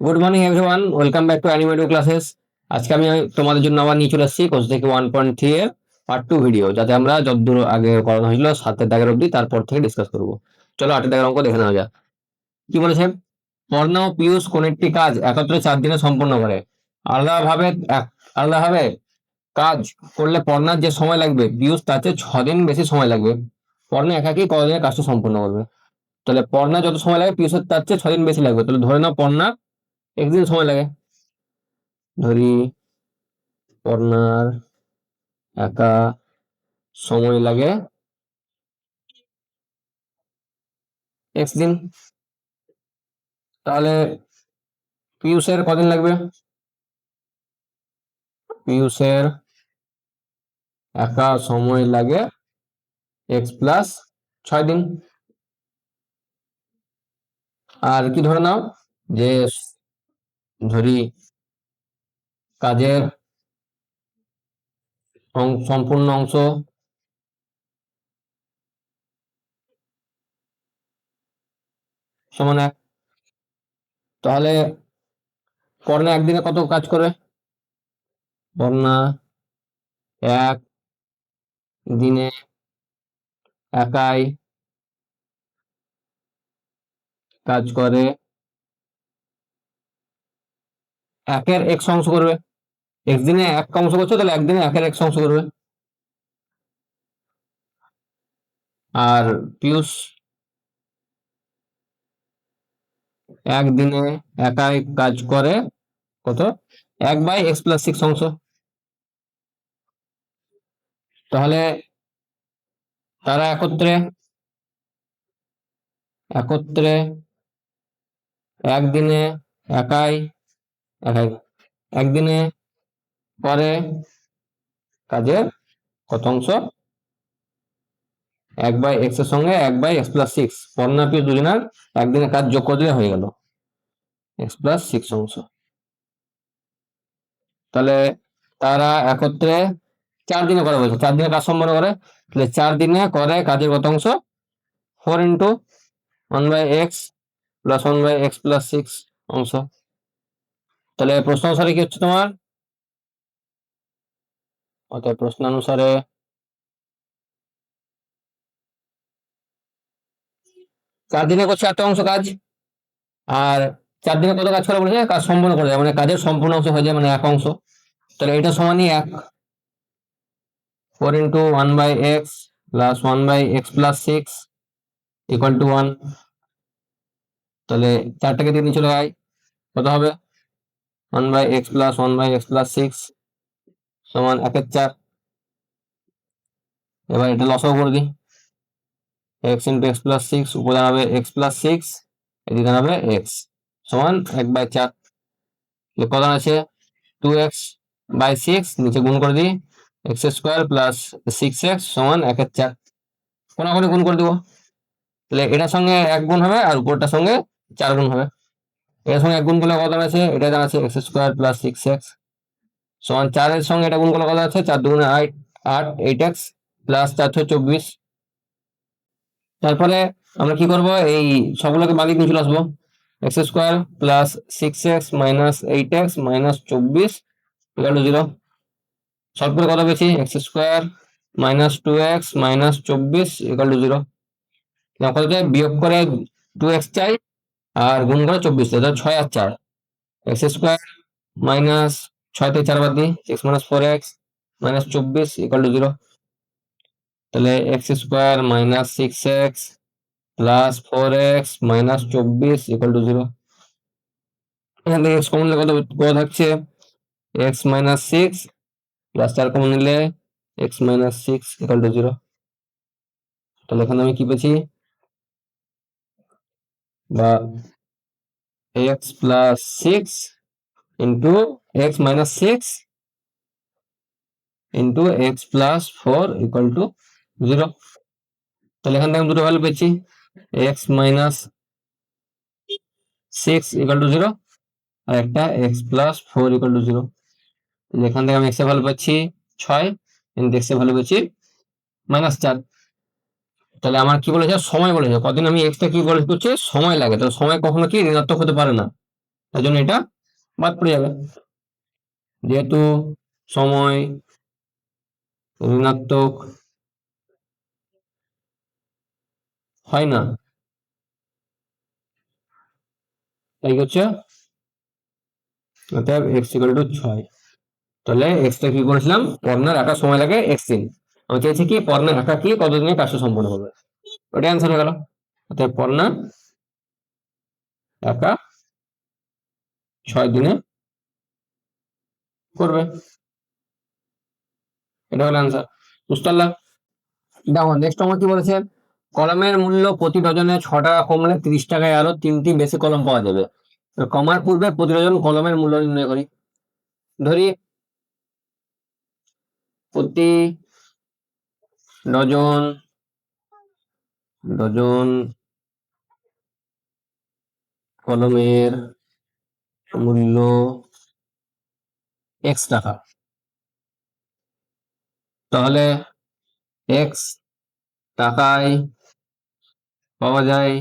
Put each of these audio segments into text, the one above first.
Good morning everyone, welcome back to Animeto classes. আজকে আমি তোমাদের জন্য আবার নিয়ে চলে এসেছি কোর্স থেকে 1.3 এর পার্ট 2 ভিডিও, যাতে আমরা যতদূর আগে করানো হয়েছিল 7 দাগের অবধি তারপর থেকে ডিসকাস করব। চলো 8 দাগের অঙ্ক দেখে নেওয়া যাক। কি বলেছে? পর্ণা ও পিয়ুষ কোন একটি কাজ একত্রে 4 দিনে সম্পন্ন করে। আলাদাভাবে আলাদাভাবে কাজ করলে পর্ণার যে সময় লাগবে পিয়ুষ তার চেয়ে 6 দিন বেশি সময় লাগবে। পর্ণা একাকি কতদিনে কাজটা সম্পন্ন করবে? তাহলে পর্ণা যত সময় লাগে পিয়ুষের তার চেয়ে 6 দিন বেশি লাগবে। তাহলে ধরে নাও পর্ণা একদিন সময় লাগে। ধরি পড়নার একা সময় লাগে এক্স দিন। তাহলে পিয়ুষের কদিন লাগবে? পিয়ুষের একা সময় লাগে এক্স প্লাস 6 দিন। আর কি ধরে নাও যে ধরি কাজের সম্পূর্ণ অংশ সমান 1। তাহলে পড়না একদিনে কত কাজ করবে? পড়না এক দিনে একাই কাজ করে একের এক্স অংশ করবে। এক্স দিনে এক অংশ করছে, তাহলে একদিনে একের এক্স অংশ করবে। আর পিয়ুষ একদিনে একাই কাজ করে কত? 1/x+6 অংশ। তাহলে তারা একত্রে একত্রে একদিনে একাই একাই একদিনে করে কাজের কত অংশ? 1/x এর সঙ্গে 1/x+6 পর্ণা পিয়ুষ দুজনের একদিনে কাজ যোগ করে দিলে হয়ে গেল x+6 অংশ। তাহলে তারা একত্রে 4 দিনে করে বলছে, 4 দিনে কাজ সম্পন্ন করে। তাহলে 4 দিনে করে কাজের কত অংশ? 4 ইন্টু 1/x প্লাস 1/x+6 অংশ। তাহলে প্রশ্ন অনুসারে কি হচ্ছে তোমার? অর্থাৎ প্রশ্ন অনুসারে 4 দিনে করছে একটা অংশ কাজ, আর 4 দিনে কত কাজ করে বলেছে? কাজ সম্পূর্ণ করে যায়, মানে কাজের সম্পূর্ণ অংশ হয়ে যায়, মানে এক অংশ। তাহলে এটা সমানই 1। 4 into 1/x plus 1/x+6 equal to 1। তাহলে 4টাকে দিয়ে নিচে লাগাই, কত হবে? 1/x প্লাস 1/x+6 সমান 1/4। এবার এটা লসাগু করে দিই। x ইন্টু x+6 উপরে দাঁড়াবে x+6, এদিকে দাঁড়াবে x সমান 1/4। কত আছে? 2x/6, নিচে গুণ করে দিই x² প্লাস 6x সমান 1/4। কোনাকুনি গুণ করে দিব। তাহলে এটার সঙ্গে 1 গুণ হবে আর উপরটার সঙ্গে 4 গুণ হবে। এটার সঙ্গে 1 গুণ করলে কত আছে? এটা দাঁড়াচ্ছে x² প্লাস 6x সমান 4 এর সঙ্গে এটা গুণ করলে কত আছে? 4 দুগুণে 8, 8x প্লাস 4 24। তারপরে আমরা কি করব? এই সবগুলোকে বাদিক নিয়ে চলে আসবো। x² plus 6x minus 8x minus 24 equal to 0। Solve করে কত পেয়েছি? x² minus 2x minus 24 equal to 0। কত চাই? বিয়োগ করে 2x চাই আর গুণ করে 24, 6 আর 4। x² মাইনাস 6 থেকে 4 বাদ দিই, 6 minus 4x minus 24 equal to 0। তাহলে x² minus 6x plus 4x minus 24 equal to 0। এখান থেকে x কমন নিলে কত থাকছে? x মাইনাস 6 প্লাস 4 কমন নিলে x মাইনাস 6 ইকুয়াল টু 0। তাহলে এখানে আমি কি পেয়েছি? বা x plus 6 into x minus 6 into x plus 4 equal to 0। তাহলে এখান থেকে আমি দুটো ভ্যালু পেয়েছি, x মাইনাস 6 ইকুয়াল টু 0 আর একটা x প্লাস 4 ইকুয়াল টু 0। এখান থেকে আমি x এর ভ্যালু পাচ্ছি 6, কিন্তু x এর ভ্যালু পেয়েছি -4। তাহলে আমার কি বলেছে? সময় বলেছে। কদিন আমি x টা কি বলে করছে? সময় লাগে। তো সময় কখনো কি ঋণাত্মক হতে পারে না। তার জন্য এটা বাদ পড়ে যাবে, যেহেতু সময় ঋণাত্মক হয় না, তাই হচ্ছে অর্থাৎ x = 6। তাহলে এক্সটা কি করেছিলাম, পর্ণার আঁকা সময় লাগে x দিন, আমি চাইছি কি পর্ণার আঁকা কি কতদিনে কাজটা সম্পন্ন হবে, ওটা অ্যান্সার হয়ে গেল। অর্থাৎ পর্ণা আঁকা 6 দিনে করবে, এটা হলো অ্যান্সার। বুঝতে পারলাম? দেখো নেক্সট আমার কি বলেছে, কলমের মূল্য প্রতি ডজনে 6 টাকা কমলে 30 টাকায় আরো 3টি বেশি কলম পাওয়া যাবে। কমার পূর্বে প্রতি ডজন কলমের মূল্য নির্ণয় করি। ধরি প্রতি ডজন ডজন কলমের মূল্য x টাকা, তাহলে x টাকায় পাওয়া যায়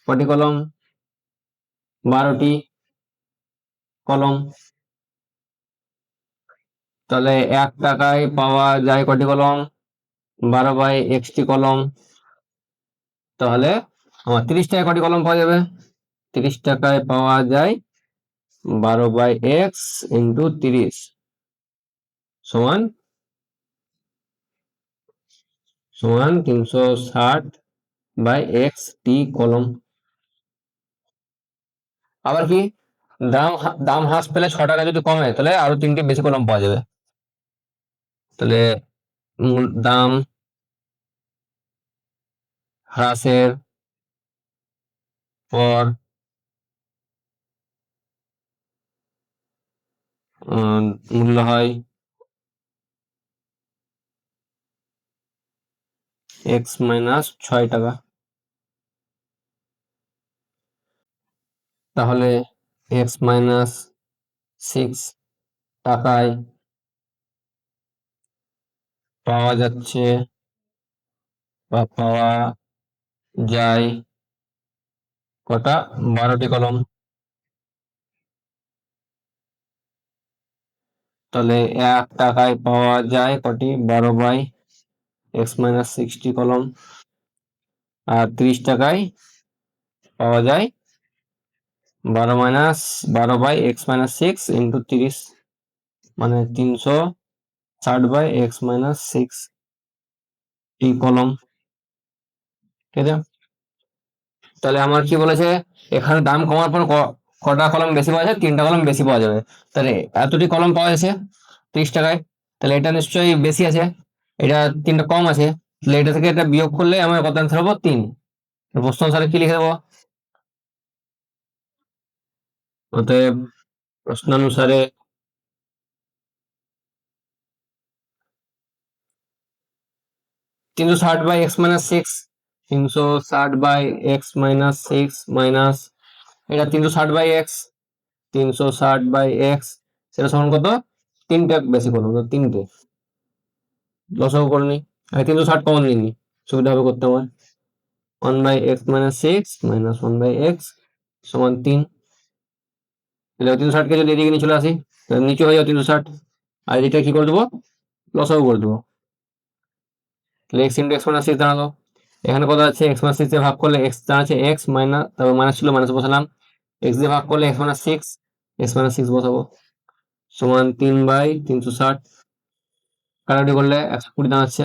কটি কলম, 12টি কলম। তাহলে 1 টাকায় পাওয়া যায় কটি কলম, 12/x কলম। তাহলে আমার 30 টাকায় কটি কলম পাওয়া যাবে, 30 টাকায় পাওয়া যায় 12/x × 30 সমান 360/x টি কলম। আবার কি দাম দাম হ্রাস পেলে 6 টাকা যদি কমে তাহলে আরো 3টি বেশি কলম পাওয়া যাবে। তাহলে দাম হ্রাসের পর মূল্য হয় x - 6 টাকা। তাহলে x - 6 টাকায় পাওয়া যাচ্ছে বা পাওয়া যায় কটা, 12টি কলম। তাহলে 1 টাকায় পাওয়া যায় কটি, 12/x - 6টি কলম। আর 30 টাকায় পাওয়া যায় 12/x - 6 × 30 মানে 360/x - 6 টি কলম। ঠিক আছে, তাহলে আমার কি বলেছে, এখানে দাম কমার পর কটা কলম বেশি পাওয়া যায়, 3টা কলম বেশি পাওয়া যাবে। তাহলে এতটি কলম পাওয়া যাচ্ছে 30 টাকায়, তাহলে এটা নিশ্চয়ই বেশি আছে, এটা 3টা কম আছে, তাহলে এটা থেকে এটা বিয়োগ করলে আমার কত অ্যান্সার হবো, 3। প্রশ্ন অনুসারে কি লিখে দেবো, অতএব প্রশ্নানুসারে 360/x - 6, 360/x - 6 মাইনাস এটা 360/x, 360/x সেটা সমান কত, 3টে বেশি করবো, 3টে লসাগু করে নি, আমি 360 কমন নিইনি, সুবিধা হবে করতে আমার। 1/x - 6 মাইনাস 1/x সমান 3। তাহলে 360কে যদি এদিকে নিয়ে চলে আসি তাহলে নিচে হয়ে যাবে 360, আর এটা কি করে দেবো, লসাগু করে দেবো। তাহলে x × x - 6 দাঁড়ালো, এখানে কত আছে, x - 6 দিয়ে ভাগ করলে x দাঁড়াচ্ছে x মাইনাস, তারপর মাইনাস ছিল মাইনাস বসালাম, x দিয়ে ভাগ করলে x - 6, x - 6 বসাবো সমান 3/360, কাটাকুটি করলে 120 দাঁড়াচ্ছে,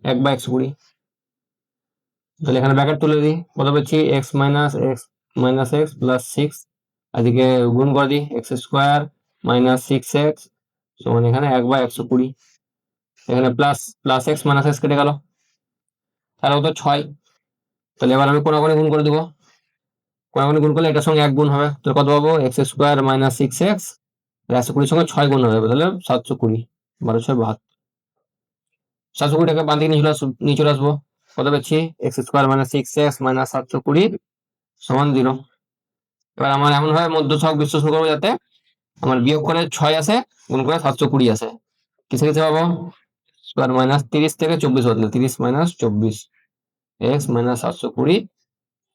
1/120। তাহলে এখানে ব্র্যাকেট তুলে দিই, কত পেয়েছি, x - x প্লাস 6, এদিকে গুণ করে দিই, x² - 6x সমান এখানে 1/120, এখানে plus plus x minus x কেটে গেল, তাহলে কত 6। তাহলে এবার আমি কোনাকুনি গুণ করে দেবো, কোনাকুনি গুণ করলে এটার সঙ্গে 1 গুণ হবে, তাহলে কত পাবো, x² - 6x 120 সঙ্গে 6 গুণ হবে, তাহলে 720, 12 6 72, 720 টাকা বাঁ দিকে নিয়ে চলে আসবো, কত পেয়েছি, x² - 6x 720 সমান 0। এবার আমার এমন ভাবে মধ্য ছক বিশ্লেষণ করবো যাতে আমার বিয়োগ করে 6 আসে, গুণ করে 720 আসে, কিসে কিসে পাবো, স্কোয়ার মাইনাস 30 থেকে 24 বদলে 30 - 24 x - 720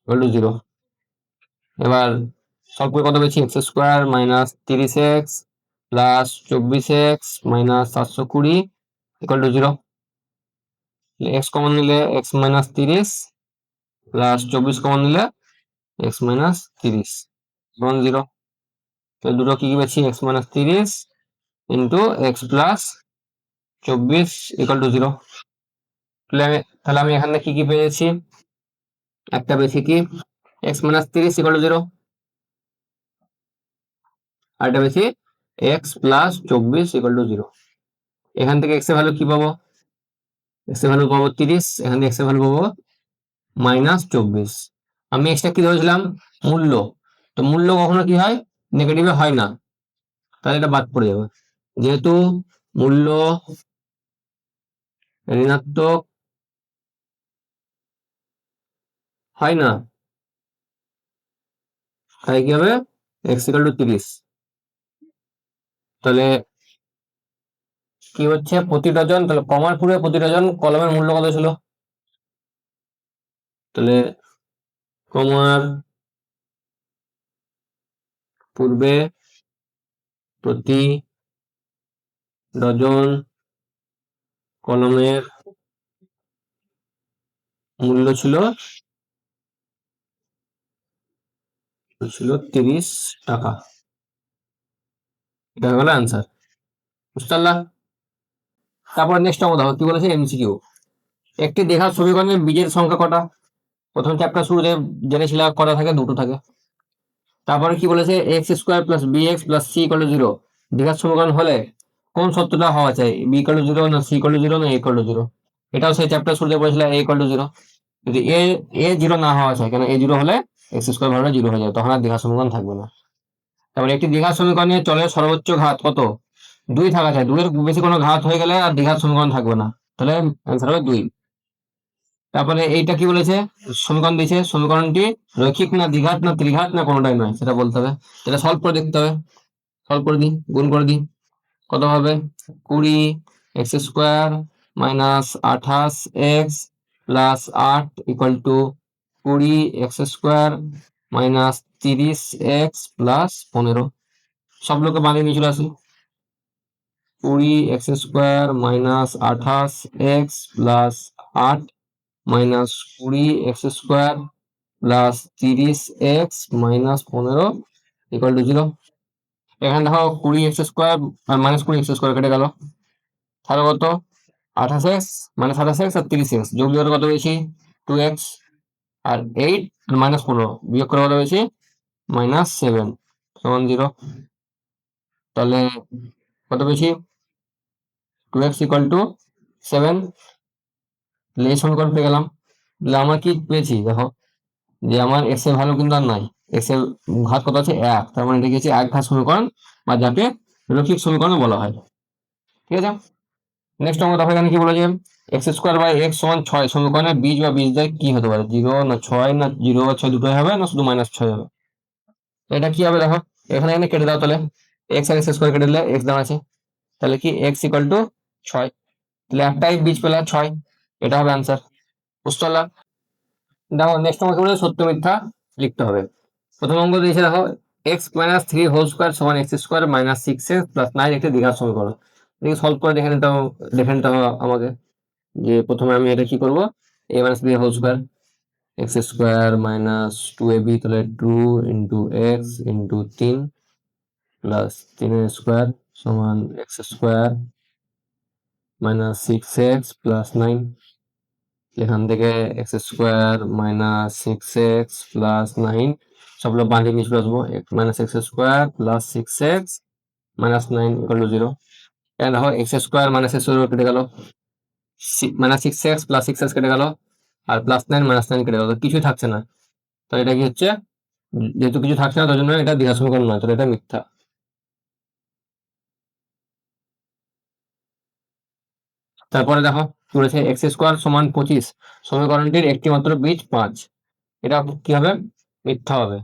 ইকুয়াল টু 0। এবার সলভ করে কত পেয়েছি, x square minus 30x plus 24x minus 720 equal to 0। X common নিলে এক্স মাইনাস 30 প্লাস 24 কমন নিলে এক্স মাইনাস 30 সমান 0। তো দুটো কি পেয়েছি, x minus 30 into x plus 24 equal to 0। তাহলে আমি এখানে কি কি পেয়েছি, একটা পেয়েছি কি এক্স মাইনাস 30 ইকুয়াল টু 0, আর একটা পেয়েছি এক্স প্লাস 24 ইকুয়াল টু 0। এখান থেকে এক্স এর ভ্যালু কি পাবো, এক্স এর ভ্যালু পাবো 30, এখান থেকে এক্স এর ভ্যালু পাবো মাইনাস 24। আমি এক্সটা কি ধরেছিলাম, মূল্য। তো মূল্য কখনো কি হয়, নেগেটিভে হয় না, তাহলে এটা বাদ পড়ে যাবে। যেহেতু মূল্য ঋণাত্মক হয় না, তাই কি হবে, এক্স ইকুয়াল টু 30। তাহলে কি হচ্ছে, প্রতি ডজন, তাহলে কমার পূর্বে প্রতি ডজন কলমের মূল্য কত ছিল, তাহলে কমার পূর্বে প্রতি ডজন কলমের মূল্য ছিল 30 টাকা। এটা হলো অ্যান্সার, বুঝতে পারলা। তারপর নেক্সট অঙ্ক দেখো কি বলেছে, এমসিকিউ। একটি দেখার সমীকরণের বীজের সংখ্যা কটা, প্রথম চ্যাপ্টার শুরুতে জেনেছিল কটা থাকে, দুটো থাকে। তারপরে কি বলেছে, x square plus b x plus c equal to 0 দেখার সমীকরণ হলে কোন সত্যটা হওয়া চাই, বি ইকুয়াল টু 0 না সি ইকুয়াল টু 0 না এ ইকুয়াল টু 0। এটাও সেই চ্যাপ্টার শুরুতে বলেছিল এ ইকুয়াল টু 0। যদি এ এ 0 না হওয়া চাই, কেন এ 0 হলে এক্স স্কোয়ার ভালোটা 0 হয়ে যাবে, তখন আর দেখার সমীকরণ থাকবে না। তারপরে একটি দ্বিঘাত সমীকরণে চলের সর্বোচ্চ ঘাত কত, 2 থাকা চাই, 2 এর বেশি কোনো ঘাত হয়ে গেলে আর দ্বিঘাত সমীকরণ থাকবে না, তাহলে অ্যান্সার হবে 2। তারপরে এইটা কি বলেছে, সমীকরণ দিয়েছে, সমীকরণটি রৈখিক না দ্বিঘাত না ত্রিঘাত না কোনোটাই নয়, সেটা বলতে হবে। এটা সলভ করে দেখতে হবে। সলভ করে দিই, গুণ করে দিই, কত হবে, 20 x square minus 28 x plus 8 equal to 20 x square minus 30 x plus 15। সব লোকে বানিয়ে নিয়ে চলে আসি, 20 x square minus 28 x plus 8 minus 20 x square plus 30 x minus 15 equal to 0। এখানে দেখো 20 এক্স স্কোয়ার আর মাইনাস 20 এক্স স্কোয়ার কেটে গেল, তাহলে কত, 28 এক্স মাইনাস 28 এক্স আর 30 এক্স যোগ করে কত বেশি, 2x, আর 8 মাইনাস 15 বিয়োগ করে কত বেশি, -7 সমান 0। তাহলে কত বেশি, 2x ইকুয়াল টু 7। এই সমীকরণ পেয়ে গেলাম। তাহলে আমরা কি পেয়েছি দেখো, যে আমার এক্স এর ভ্যালু কিন্তু আর নাই, এক্স এর ঘাত কত আছে 1, তার মানে এটা কি হচ্ছে এক ঘাত সমীকরণ, বা যাকে রৈখিক সমীকরণ বলা হয়। ঠিক আছে, নেক্সট আমরা দেখো এখানে কি বলেছে, এক্স স্কোয়ার বাই এক্স সমান 6 সমীকরণের বীজ বা বীজদ্বয় কি হতে পারে, 0 না 6 না 0 বা 6 দুটোই হবে, না শুধু -6 হবে। তো এটা কি হবে দেখো, এখানে এনে কেটে দাও, তাহলে এক্স আর এক্স স্কোয়ার কেটে দিলে এক্স দাঁড়াচ্ছে, তাহলে কি এক্স ইকুয়াল টু 6, তাহলে একটাই বীজ পেলে 6, এটা হবে অ্যান্সার, বুঝতে পারলাম। দেখো নেক্সট অঙ্ক বলে সত্য মিথ্যা লিখতে হবে। প্রথম অঙ্ক দিয়েছে দেখো, এক্স মাইনাস 3 হোল স্কোয়ার সমান X square minus 6x plus 9 একটি দ্বিঘাত সমীকরণ। এদিকে সলভ করে দেখে নিতে হবে আমাকে, যে প্রথমে আমি এটা কি করব, a minus B whole square X square minus 2ab, তাহলে 2 into X into 3 plus 3 square সমান X square minus 6x plus 9। এখান থেকে x square minus 6x plus 9 সবগুলো বাঁধিয়ে নিয়ে চলে আসবো, minus x square plus 6x minus 9 equal to 0। এখানে দেখো x square minus x square কেটে গেল, মাইনাস 6x প্লাস 6x কেটে গেল, আর প্লাস 9 মাইনাস 9 কেটে গেল, কিছুই থাকছে না। তো এটা কি হচ্ছে, যেহেতু কিছু থাকছে না তার জন্য এটা দ্বিঘাত সমীকরণ নয়, তাহলে এটা মিথ্যা। তারপরে দেখো কি বলেছে, এক্স স্কোয়ার সমান 25 সমীকরণটির একটি মাত্র বীজ 5, এটা কি হবে, মিথ্যা হবে।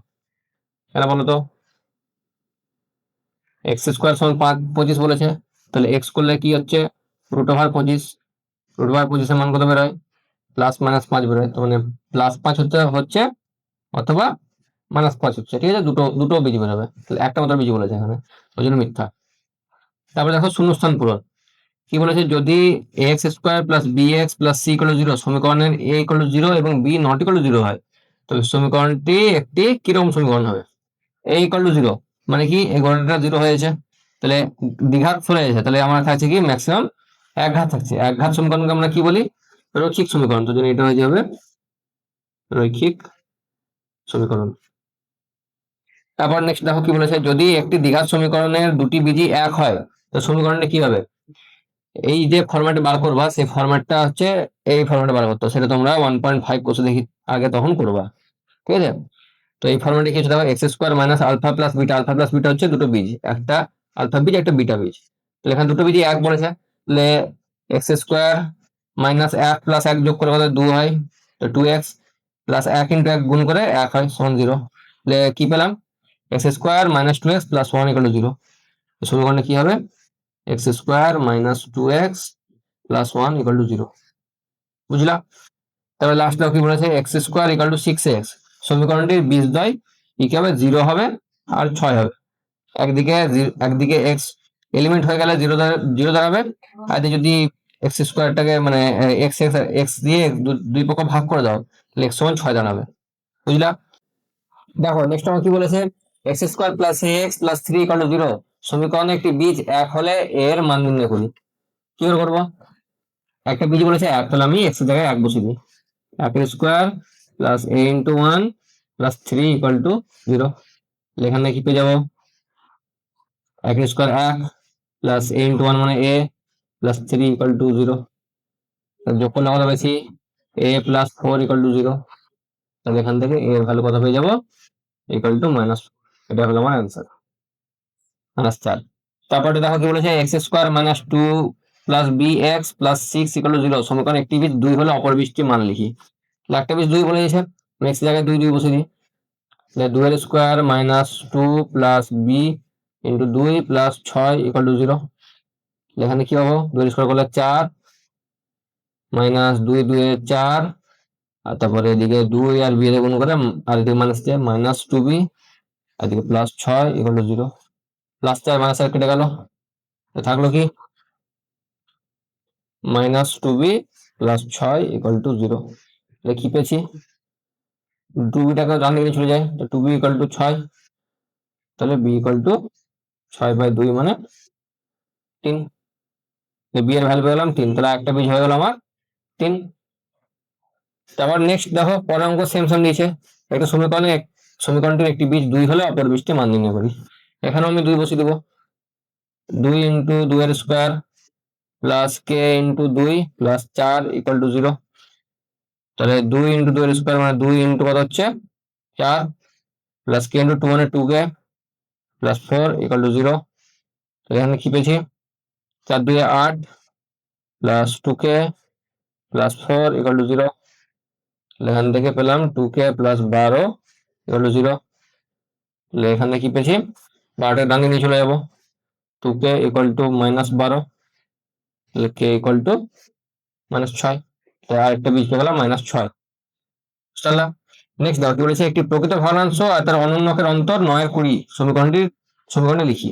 কেন বলো তো, এক্স স্কোয়ার সমান 25 বলেছে, তাহলে এক্স করলে কি হচ্ছে, √25, √25 এর মান কত বেরোয়, প্লাস -5 বেরোয়, তো মানে +5 হচ্ছে অথবা -5 হচ্ছে, ঠিক আছে, দুটো দুটো বিজি বেরোবে, তাহলে একটা মাত্র বিজি বলেছে এখানে, ওই জন্য মিথ্যা। তারপরে দেখো শূন্যস্থান পূরণ, কি বলেছে, যদি x square plus b x plus c equal 0 সমীকরণের এ ইকুয়াল 0 এবং বি নট ইকুয়াল 0 হয়, তবে সমীকরণটি একটি কিরকম সমীকরণ হবে? এ ইকুয়াল 0 মানে কি, এই গণনাটা 0 হয়েছে, তাহলে দ্বিঘাত চলে গেছে, তাহলে আমার থাকছে কি ম্যাক্সিমাম এক ঘাত থাকছে। এক ঘাত সমীকরণকে আমরা কি বলি? রৈখিক সমীকরণ, তো জন্য এটা হয়ে যাবে রৈখিক সমীকরণ। তারপর নেক্সট দেখো কি বলেছে, যদি একটি দ্বিঘাত সমীকরণের দুটি বিজি এক হয়, তো সমীকরণটা কি হবে? এই যে ফরম্যাটে বার করবা, সেই ফরম্যাটটা হচ্ছে এই ফরম্যাটে বার করতে, সেটা তোমরা 1.5 কোর্সে দেখি আগে তখন করবা, ঠিক আছে। তো এই ফরম্যাটে কি হচ্ছে দেখো, x square minus alpha plus beta, alpha plus beta হচ্ছে দুটো বীজ, একটা আলফা বীজ একটা বিটা বীজ, তাহলে এখানে দুটো বীজই এক বলেছে, তাহলে এক্স স্কোয়ার মাইনাস 1 প্লাস 1 যোগ করে কত 2 হয়, তো 2x প্লাস 1 ইন্টু 1 গুণ করে 1 হয় সমান 0, তাহলে কি পেলাম, x square minus 2x plus 1 equal 0। সমীকরণে কি হবে, x square minus 2x plus 1 equal to 0, বুঝলা। তারপরে লাস্ট কি বলেছে, x square equal to 6x, সমীকরণটির বীজদ্বয় কি হবে, 0 হবে আর 6 হবে। একদিকে একদিকে এক্স এলিমেন্ট হয়ে গেলে 0 দাঁড়াবে, আর যদি এক্স স্কোয়ারটাকে মানে এক্স এক্স এক্স দিয়ে দুই পক্ষ ভাগ করে দাও, তাহলে এক্স সমান 6 দাঁড়াবে, বুঝলা। দেখো নেক্সট আমার কি বলেছে, x square plus x plus 3 equal to 0 সমীকরণে একটি বীজ এক হলে এর মান নির্ণয় করি। কি করে করবো, একটা বীজ বলেছে এক, তাহলে আমি এক্স এর জায়গায় 1 বসিয়ে দিই, একের square plus A into 1 plus 3 equal to 0, এখানে কি পেয়ে যাবো, একের স্কোয়ার 1 প্লাস এ ইন্টু 1 মানে এ প্লাস 3 ইকুয়াল টু 0, যোগ করলে কত পেয়েছি, এ প্লাস 4 ইকুয়াল টু 0, তাহলে এখান থেকে এর ভ্যালু কত পেয়ে যাবো, ইকুয়াল টু মাইনাস, এটা হলো আমার অ্যান্সার, -4। তারপরে দেখো কি বলেছে, x square minus 2 plus b x plus 6 equal to 0 সমীকরণ একটি বীজ 2 হলে অপর বীজটি মান লিখি। একটা বীজ 2 বলে দিয়েছে, এক্স জায়গায় 2 বসে দিই, 2 এর square minus 2 plus b into 2 plus 6 equal to 0, এখানে কি হবো, 2 এর স্কোয়ার করলে 4 মাইনাস 2 2 এ 4, আর তারপরে এদিকে 2 আর বি এর গুণ করে আর এদিকে মাইনাস দিয়ে মাইনাস 2b, আর এদিকে plus 6 equal to 0, plus 4 minus 4 কেটে গেল, থাকলো কি -2b প্লাস 6 ইকুয়াল টু 0, কি পেয়েছি, 2bটাকে ডান দিকে চলে যায়, তো 2b ইকুয়াল টু 6, তাহলে b ইকুয়াল টু 6/2 মানে 3, b এর ভ্যালু পেলাম 3, তাহলে একটা বীজ হয়ে গেল আমার 3। তারপর নেক্সট দেখো পরের অঙ্ক সেম সেম দিয়েছে, একটা সমীকরণটির একটি বীজ 2 হলে অপর বীজটি মান নির্ণয় করি। এখানেও আমি 2 বসিয়ে দেবো, 2 ইন্টু 2 এর square plus K into 2 plus 4 equal to 0, তাহলে 2 ইন্টু 2 এর স্কোয়ার মানে 2 ইন্টু কত হচ্ছে 4 প্লাস কে ইন্টু 2 মানে 2k প্লাস 4 ইকুয়াল টু 0, এখানে কি পেয়েছি, 4 2 8 plus 2k plus 4 equal to 0, এখান থেকে পেলাম 2k প্লাস 12 ইকুয়াল টু 0, এখানে কি পেয়েছি, 12টা ডান দিকে চলে যাবো, 2k ইকুয়াল টু -12, তাহলে k ইকুয়াল টু -6, তো আরেকটা বীজ পেয়ে গেলাম -6, বুঝলাম। নেক্সট দেখো কি বলেছে, একটি প্রকৃত ভগ্নাংশ আর তার অনন্যকের অন্তর 9/20 সমীকরণে লিখি।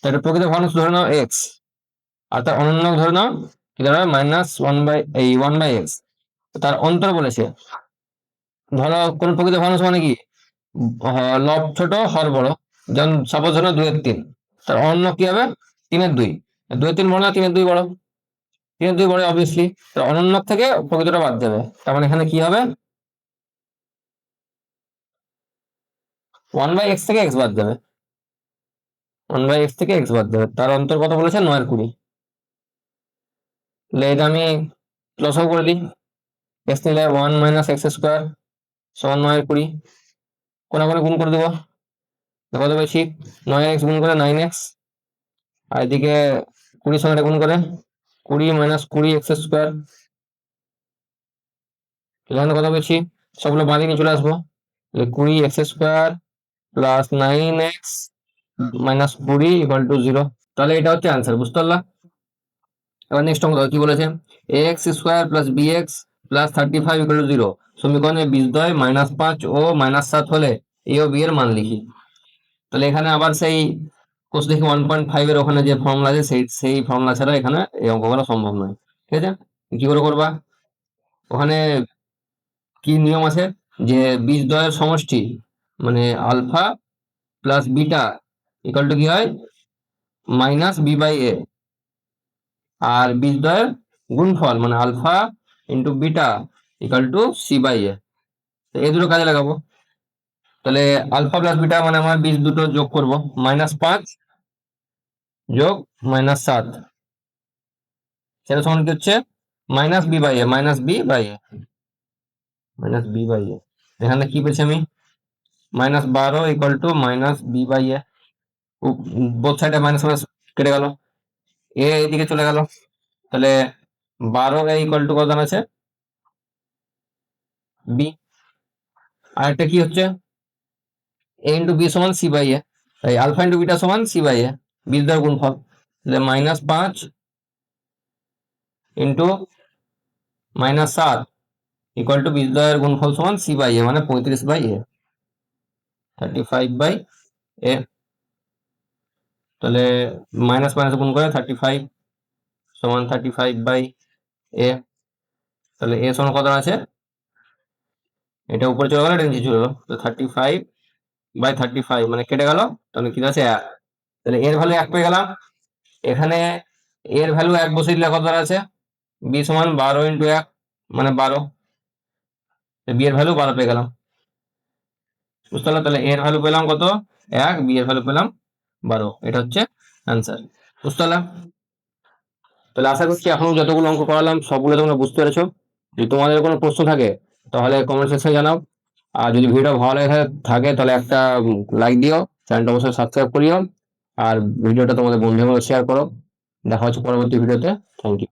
তাহলে প্রকৃত ভগ্নাংশ ধরে নাও x, আর তার অনন্যক ধরে নাও কি দাঁড়াবে -1/x, তার অন্তর বলেছে, ধরো কোন প্রকৃত ভগ্নাংশ মানে কি, লব ছোট হর বড়, যেমন সাপোজ ধরো 2/3, তার অনন্য কি হবে 3/2, 2/3 বড় না 3/2 বড়, 3/2 বড় অবভিয়াসলি, তার অনন্য থেকে প্রকৃতটা বাদ যাবে, তার মানে এখানে কি হবে 1/x থেকে x বাদ যাবে, 1/x থেকে x বাদ যাবে, তার অন্তর কত বলেছে 9/20, এটা আমি লসাগু করে দিই, x নিলে 1 মাইনাস এক্স স্কোয়ার সমান 9/20, কোনাকুনি গুণ করে দেবো, কত বেশি 9x গুণ করে 9x, আর এদিকে 20 সঙ্গে গুণ করে 20 মাইনাস 20 এক্স স্কোয়ার, এখানে কত বেশি সবগুলো বাঁ দিকে চলে আসবো, 20 x square plus 9x minus 20 equal to 0, তাহলে এটা হচ্ছে আনসার, বুঝতে পারলা। এবার নেক্সট অঙ্ক কি বলেছে, x square plus b x plus 35 equal to 0। সমীকরণে বীজদ্বয় -5 ও -7 হলে এ ও বি এর মান লিখি। তাহলে এখানে আবার সেই কোষ দেখি 1.5 এর ওখানে যে ফর্মুলা আছে সেই ফর্মুলা ছাড়া এখানে এই অঙ্ক করা সম্ভব নয়। ঠিক আছে, কি করে করবা? ওখানে কি নিয়ম আছে যে বীজদ্বয়ের সমষ্টি মানে alpha plus beta equal to কি হয় -b/a, আর বীজদ্বয়ের গুণফল মানে alpha into beta equal to c/a। এই দুটো কাজে লাগাবো। তাহলে আলফা প্লাস বিটা মানে আমার বীজ দুটো যোগ করব, -5 যোগ -7, সেটা সমান কি হচ্ছে -b/a, -b/a। এখানে কি পেয়েছি আমি -12 ইকুয়াল টু -b/a। বোথ সাইডে মাইনাস মাইনাস কেটে গেল, এ এইদিকে চলে গেল। তাহলে 12 ইকুয়াল টু কত আছে বি। আর একটা কি হচ্ছে a ইন্টু বি সমান c/a, তাই আলফা ইন্টু বিটা সমান c/a, বীজদ্বয়ের গুণফল। তাহলে -5 ইন্টু -7 ইকুয়াল টু বীজদ্বয়ের গুণফল সমান c/a মানে 35/a, 35/a। তাহলে মাইনাস মাইনাস গুণ করে 35 সমান 35/a। তাহলে a সমান কত আছে, এটা উপরে চলে গেল, এটা নিচে চলে গেল, তো 35/35 মানে কেটে গেল, তাহলে কি আছে 1। তাহলে এর ভ্যালু 1 পেয়ে গেলাম। এখানে এর ভ্যালু 1 বসিয়ে দিলে কত আছে, বি সমান 12 ইন্টু 1 মানে 12, বি এর ভ্যালু 12 পেয়ে গেলাম। বুঝতে পারলো? তাহলে এর ভ্যালু পেলাম কত 1, বি এর ভ্যালু পেলাম 12, এটা হচ্ছে অ্যান্সার। বুঝতে পারলাম? তাহলে আশা করছি এখন যতগুলো অঙ্ক করালাম সবগুলো তোমরা বুঝতে পেরেছো। যদি তোমাদের কোনো প্রশ্ন থাকে তাহলে কমেন্ট সেকশনে জানাও। আর যদি ভিডিও ভালো লেগে থাকে তাহলে একটা লাইক দিও, চ্যানেলটা অবশ্যই সাবস্ক্রাইব করিও, আর ভিডিওটা তোমাদের বন্ধুদের মধ্যে শেয়ার করো। দেখা হচ্ছে পরবর্তী ভিডিওতে। Thank you.